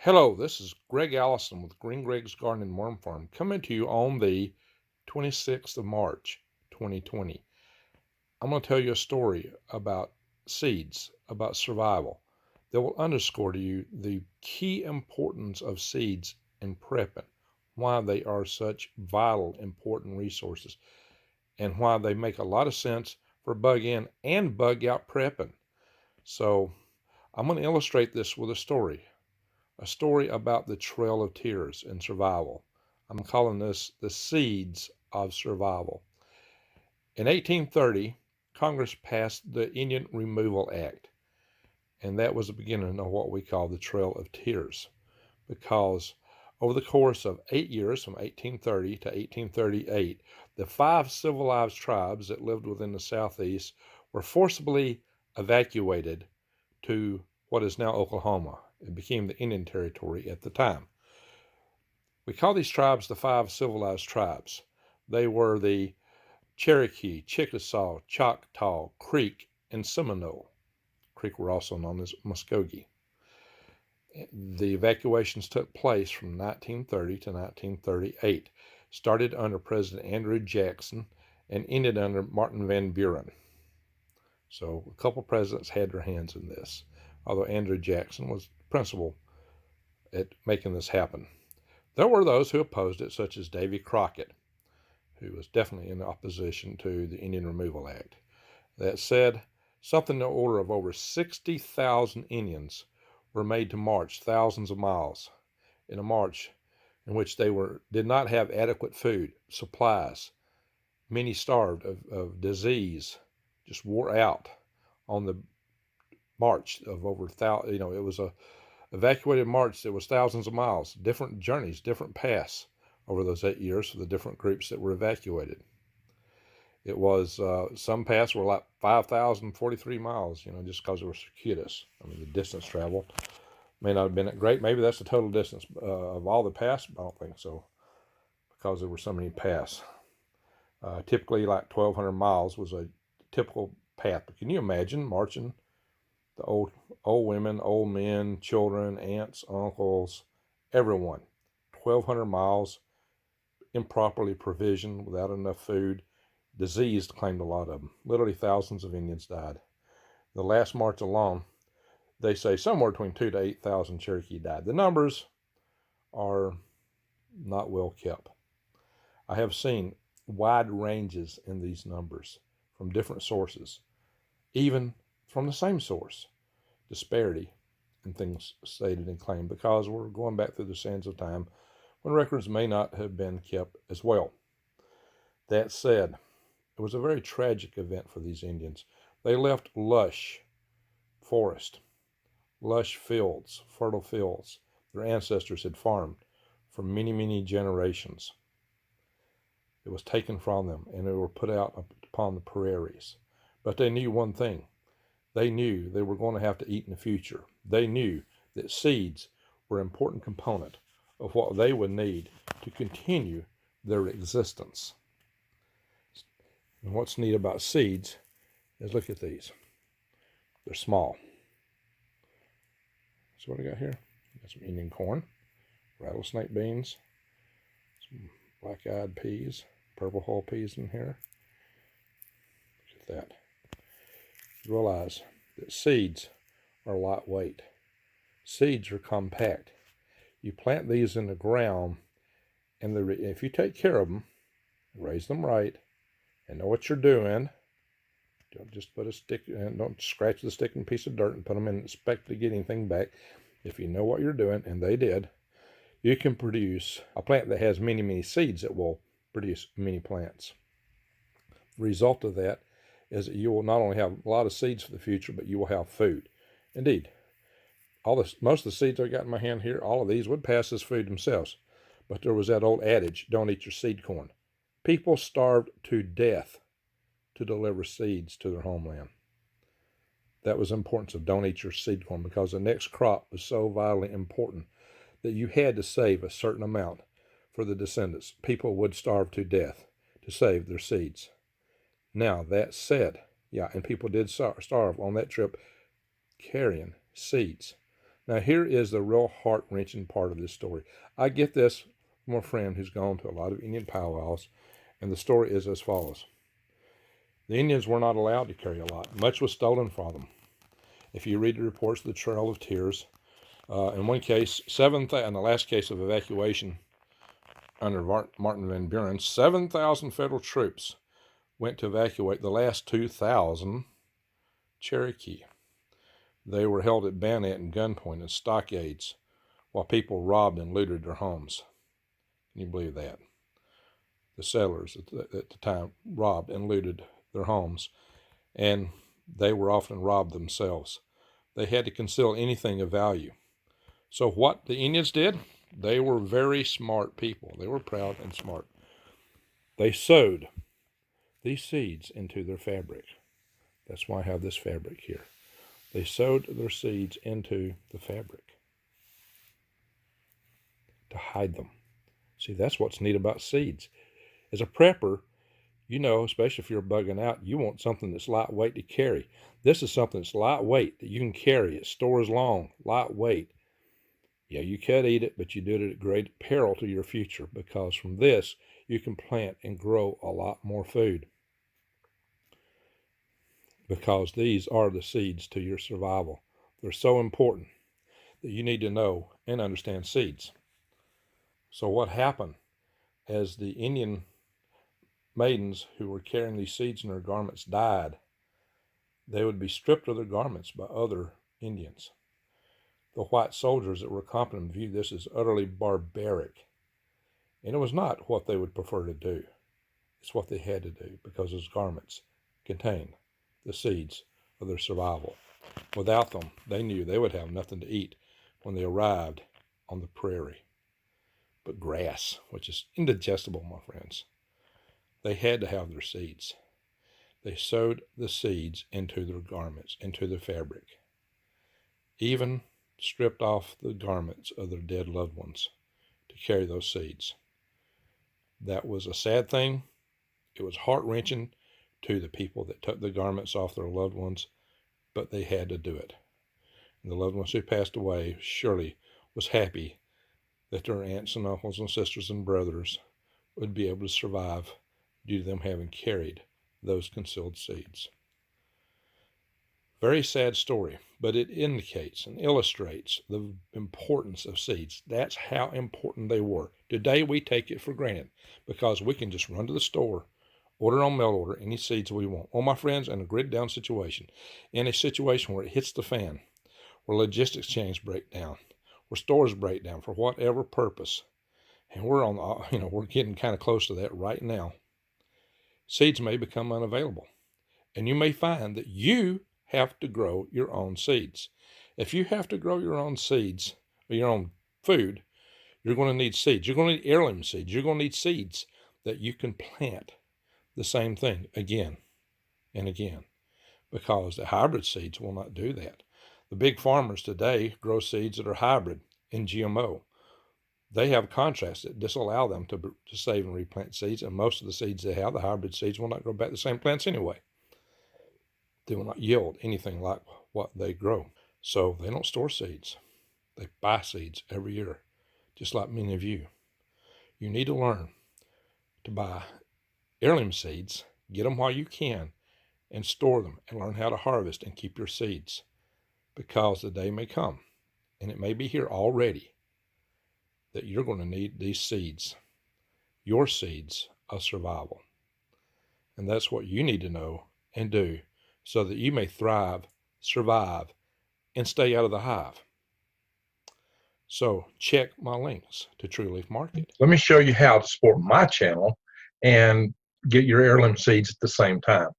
Hello, this is Greg Allison with Green Greg's Garden and Worm Farm coming to you on the 26th of March, 2020. I'm going to tell you a story about seeds, about survival, that will underscore to you the key importance of seeds in prepping, why they are such vital, important resources, and why they make a lot of sense for bug in and bug out prepping. So I'm going to illustrate this with a story about the Trail of Tears and survival. I'm calling this the seeds of survival. In 1830, Congress passed the Indian Removal Act, and that was the beginning of what we call the Trail of Tears, because over the course of 8 years, from 1830 to 1838, the 5 civilized tribes that lived within the Southeast were forcibly evacuated to what is now Oklahoma. It became the Indian Territory at the time. We call these tribes the 5 civilized tribes. They were the Cherokee, Chickasaw, Choctaw, Creek, and Seminole. Creek were also known as Muskogee. The evacuations took place from 1930 to 1938, started under President Andrew Jackson and ended under Martin Van Buren. So a couple presidents had their hands in this, although Andrew Jackson was principal at making this happen. There were those who opposed it, such as Davy Crockett, who was definitely in opposition to the Indian Removal Act. That said, something in the order of over 60,000 Indians were made to march thousands of miles in a march in which they did not have adequate food, supplies. Many starved of disease, just wore out on the march of over thousand. It was a evacuated march that was thousands of miles, different journeys, different paths over those 8 years for the different groups that were evacuated. It was, some paths were like 5,043 miles, just because they were circuitous. I mean, the distance traveled may not have been that great. Maybe that's the total distance of all the paths, but I don't think so, because there were so many paths. Typically, like 1,200 miles was a typical path. But can you imagine marching the old women, old men, children, aunts, uncles, everyone, 1,200 miles, improperly provisioned, without enough food, disease claimed a lot of them. Literally thousands of Indians died. The last march alone, they say somewhere between 2,000 to 8,000 Cherokee died. The numbers are not well kept. I have seen wide ranges in these numbers from different sources, even from the same source, disparity in things stated and claimed, because we're going back through the sands of time when records may not have been kept as well. That said, it was a very tragic event for these Indians. They left lush forest, lush fields, fertile fields their ancestors had farmed for many, many generations. It was taken from them, and they were put out upon the prairies. But they knew one thing. They knew they were going to have to eat in the future. They knew that seeds were an important component of what they would need to continue their existence. And what's neat about seeds is, look at these. They're small. So what I got here? Got some Indian corn, rattlesnake beans, some black-eyed peas, purple hull peas in here. Look at that. Realize that seeds are lightweight. Seeds are compact. You plant these in the ground, and if you take care of them, raise them right, and know what you're doing, don't just put a stick, and don't scratch the stick in a piece of dirt and put them in and expect to get anything back. If you know what you're doing, and they did, you can produce a plant that has many, many seeds that will produce many plants. The result of that is that you will not only have a lot of seeds for the future, but you will have food. Indeed, most of the seeds I got in my hand here, all of these would pass as food themselves. But there was that old adage, don't eat your seed corn. People starved to death to deliver seeds to their homeland. That was the importance of don't eat your seed corn, because the next crop was so vitally important that you had to save a certain amount for the descendants. People would starve to death to save their seeds. Now, that said, and people did starve on that trip carrying seeds. Now, here is the real heart-wrenching part of this story. I get this from a friend who's gone to a lot of Indian powwows, and the story is as follows. The Indians were not allowed to carry a lot. Much was stolen from them. If you read the reports of the Trail of Tears, in one case, in the last case of evacuation under Martin Van Buren, 7,000 federal troops went to evacuate the last 2,000 Cherokee. They were held at bayonet and gunpoint and stockades while people robbed and looted their homes. Can you believe that? The settlers at the time robbed and looted their homes, and they were often robbed themselves. They had to conceal anything of value. So what the Indians did, they were very smart people. They were proud and smart. They sewed these seeds into their fabric. That's why I have this fabric here. They sewed their seeds into the fabric to hide them. See, that's what's neat about seeds. As a prepper, you know, especially if you're bugging out, you want something that's lightweight to carry. This is something that's lightweight that you can carry. It stores long, lightweight. Yeah, you could eat it, but you do it at great peril to your future, because from this, you can plant and grow a lot more food. Because these are the seeds to your survival. They're so important that you need to know and understand seeds. So what happened as the Indian maidens who were carrying these seeds in their garments died, they would be stripped of their garments by other Indians. The white soldiers that were accompanying them viewed this as utterly barbaric. And it was not what they would prefer to do. It's what they had to do, because those garments contained the seeds of their survival. Without them, they knew they would have nothing to eat when they arrived on the prairie but grass, which is indigestible, my friends. They had to have their seeds. They sewed the seeds into their garments, into the fabric, even stripped off the garments of their dead loved ones to carry those seeds. That was a sad thing. It was heart-wrenching to the people that took the garments off their loved ones, but they had to do it. And the loved ones who passed away surely was happy that their aunts and uncles and sisters and brothers would be able to survive due to them having carried those concealed seeds. Very sad story, but it indicates and illustrates the importance of seeds. That's how important they were. Today we take it for granted because we can just run to the store, order on mail order any seeds we want. Well, my friends, in a grid down situation, in a situation where it hits the fan, where logistics chains break down, where stores break down for whatever purpose, and we're getting kind of close to that right now, seeds may become unavailable. And you may find that you have to grow your own seeds. If you have to grow your own seeds, or your own food, you're going to need seeds. You're going to need heirloom seeds. You're going to need seeds that you can plant the same thing again and again, because the hybrid seeds will not do that. The big farmers today grow seeds that are hybrid and GMO. They have contracts that disallow them to save and replant seeds, and most of the seeds they have, the hybrid seeds, will not grow back the same plants anyway. They will not yield anything like what they grow. So they don't store seeds. They buy seeds every year, just like many of you. You need to learn to buy heirloom seeds, get them while you can, and store them, and learn how to harvest and keep your seeds, because the day may come, and it may be here already, that you're going to need these seeds, your seeds of survival. And that's what you need to know and do so that you may thrive, survive, and stay out of the hive. So check my links to True Leaf Market. Let me show you how to support my channel and get your heirloom seeds at the same time.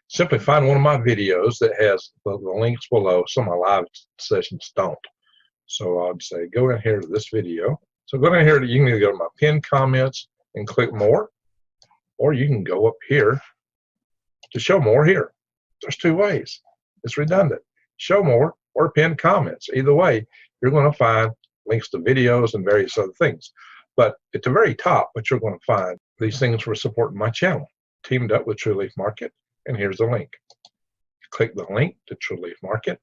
Simply find one of my videos that has the links below. Some of my live sessions don't. So I'd say go in here to this video. So go down here, you can either go to my pinned comments and click more, or you can go up here to show more here. There's two ways. It's redundant. Show more or pinned comments. Either way, you're going to find links to videos and various other things. But at the very top, what you're going to find, these things for supporting my channel. Teamed up with True Leaf Market, and here's the link. Click the link to True Leaf Market.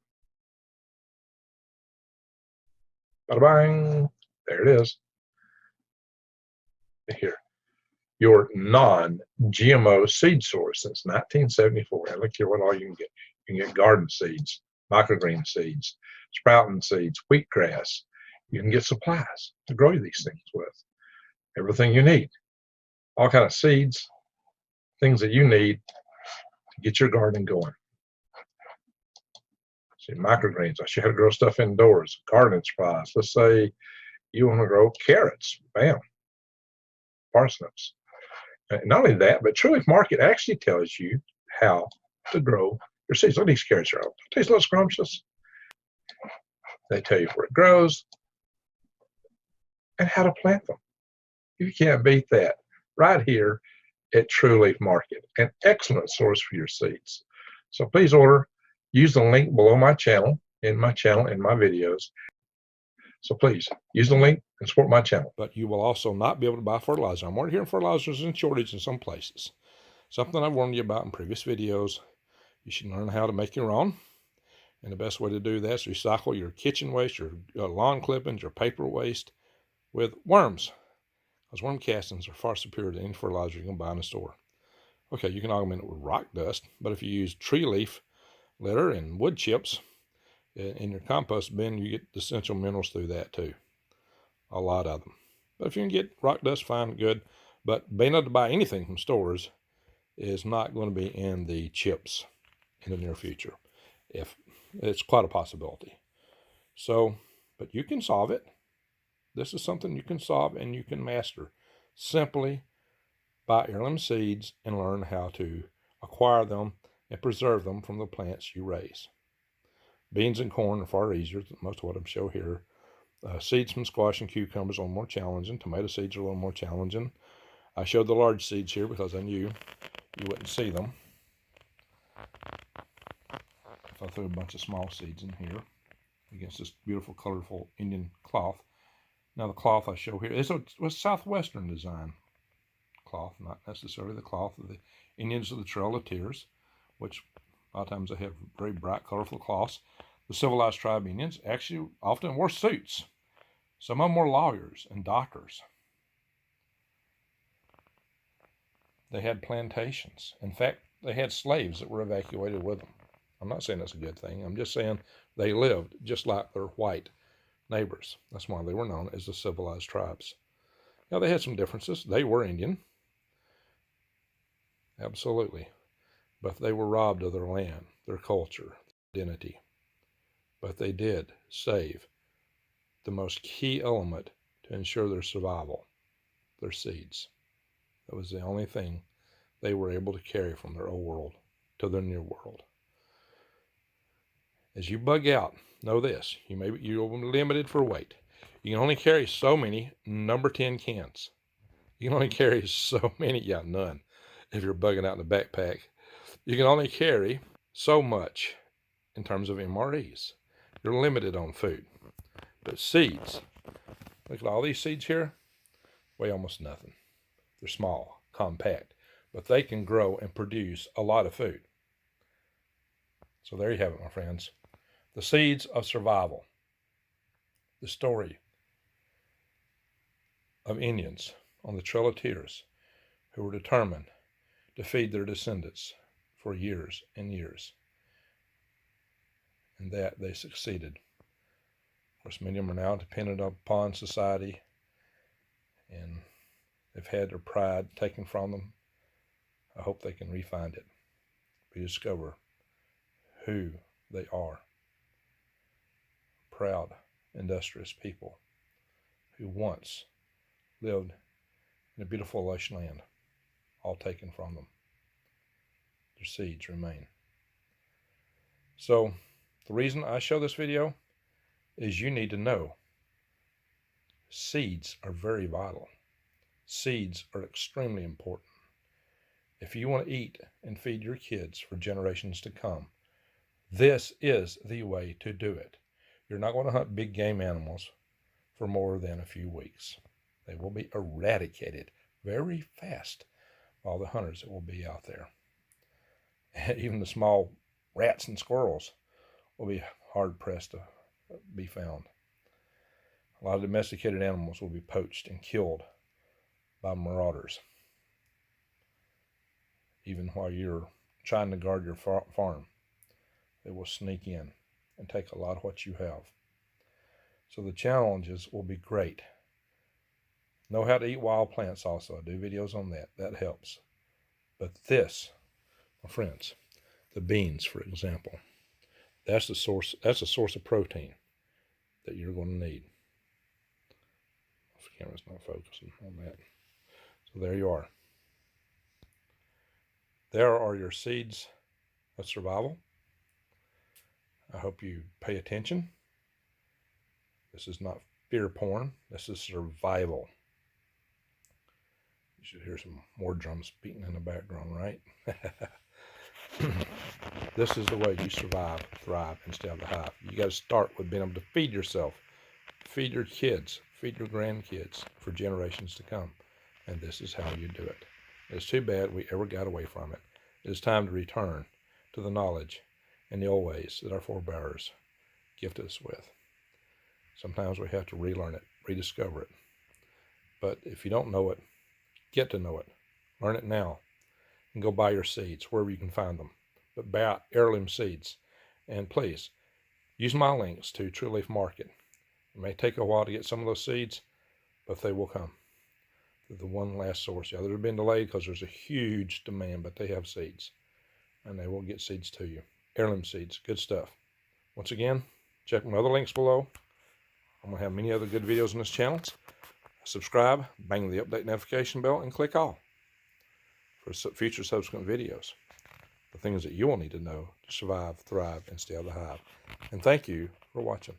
Bada bang. There it is. Here. Your non-GMO seed source since 1974. And look here what all you can get. You can get garden seeds, microgreen seeds, sprouting seeds, wheatgrass. You can get supplies to grow these things with. Everything you need. All kind of seeds, things that you need to get your garden going. See, microgreens, I show you how to grow stuff indoors, garden supplies. Let's say you want to grow carrots, bam, parsnips. And not only that, but True Leaf Market actually tells you how to grow your seeds. Look, these carrots are all taste a little scrumptious. They tell you where it grows and how to plant them. You can't beat that. Right here at True Leaf Market, an excellent source for your seeds. So please order. Use the link below my channel, in my videos. So please use the link and support my channel. But you will also not be able to buy fertilizer. I'm already hearing fertilizers in shortage in some places. Something I've warned you about in previous videos. You should learn how to make your own. And the best way to do that is recycle your kitchen waste, your lawn clippings, your paper waste with worms. Because worm castings are far superior to any fertilizer you can buy in a store. Okay, you can augment it with rock dust, but if you use tree leaf litter and wood chips in your compost bin, you get essential minerals through that too. A lot of them. But if you can get rock dust, fine, good. But being able to buy anything from stores is not going to be in the chips in the near future. If it's quite a possibility. So, but you can solve it. This is something you can solve and you can master. Simply buy heirloom seeds and learn how to acquire them and preserve them from the plants you raise. Beans and corn are far easier. Most of what I'm showing here. Seeds from squash and cucumbers are a little more challenging. Tomato seeds are a little more challenging. I showed the large seeds here because I knew you wouldn't see them if I threw a bunch of small seeds in here against this beautiful, colorful Indian cloth. Now the cloth I show here is a Southwestern design cloth, not necessarily the cloth of the Indians of the Trail of Tears, which a lot of times they have very bright, colorful cloths. The civilized tribe Indians actually often wore suits. Some of them were lawyers and doctors. They had plantations. In fact, they had slaves that were evacuated with them. I'm not saying that's a good thing. I'm just saying they lived just like their white neighbors. That's why they were known as the civilized tribes. Now, they had some differences. They were Indian. Absolutely. But they were robbed of their land, their culture, their identity. But they did save the most key element to ensure their survival, their seeds. That was the only thing they were able to carry from their old world to their new world. As you bug out, know this: you're limited for weight. You can only carry so many number 10 cans. You can only carry so many, none. If you're bugging out in a backpack, you can only carry so much in terms of MREs. You're limited on food. But seeds, look at all these seeds here, weigh almost nothing. They're small, compact, but they can grow and produce a lot of food. So there you have it, my friends. The seeds of survival. The story of Indians on the Trail of Tears who were determined to feed their descendants for years and years. And that they succeeded. Of course, many of them are now dependent upon society and they've had their pride taken from them. I hope they can re-find it, rediscover who they are. Proud, industrious people who once lived in a beautiful lush land, all taken from them. Their seeds remain. So the reason I show this video is you need to know seeds are very vital. Seeds are extremely important. If you want to eat and feed your kids for generations to come, this is the way to do it. You're not going to hunt big game animals for more than a few weeks. They will be eradicated very fast by all the hunters that will be out there. Even the small rats and squirrels will be hard pressed to be found. A lot of domesticated animals will be poached and killed by marauders, even while you're trying to guard your farm. They will sneak in and take a lot of what you have. So the challenges will be great. Know how to eat wild plants also. I do videos on that. That helps. But this, my friends, the beans, for example, that's a source of protein that you're going to need. The camera's not focusing on that. So there you are. There are your seeds of survival. I hope you pay attention. This is not fear porn. This is survival. You should hear some more drums beating in the background, right? This is the way you survive, thrive, and stay out of the hive. You got to start with being able to feed yourself, feed your kids, feed your grandkids for generations to come. And this is how you do it. It's too bad we ever got away from it. It is time to return to the knowledge and the old ways that our forebears gifted us with. Sometimes we have to relearn it, rediscover it. But if you don't know it, get to know it. Learn it now. And go buy your seeds wherever you can find them. But buy heirloom seeds. And please, use my links to True Leaf Market. It may take a while to get some of those seeds, but they will come. They're the one last source. The others have been delayed because there's a huge demand, but they have seeds. And they will get seeds to you. Heirloom seeds, good stuff. Once again, check my other links below. I'm going to have many other good videos on this channel. Subscribe, bang the update notification bell, and click all for future subsequent videos. The things that you will need to know to survive, thrive, and stay out of the hive. And thank you for watching.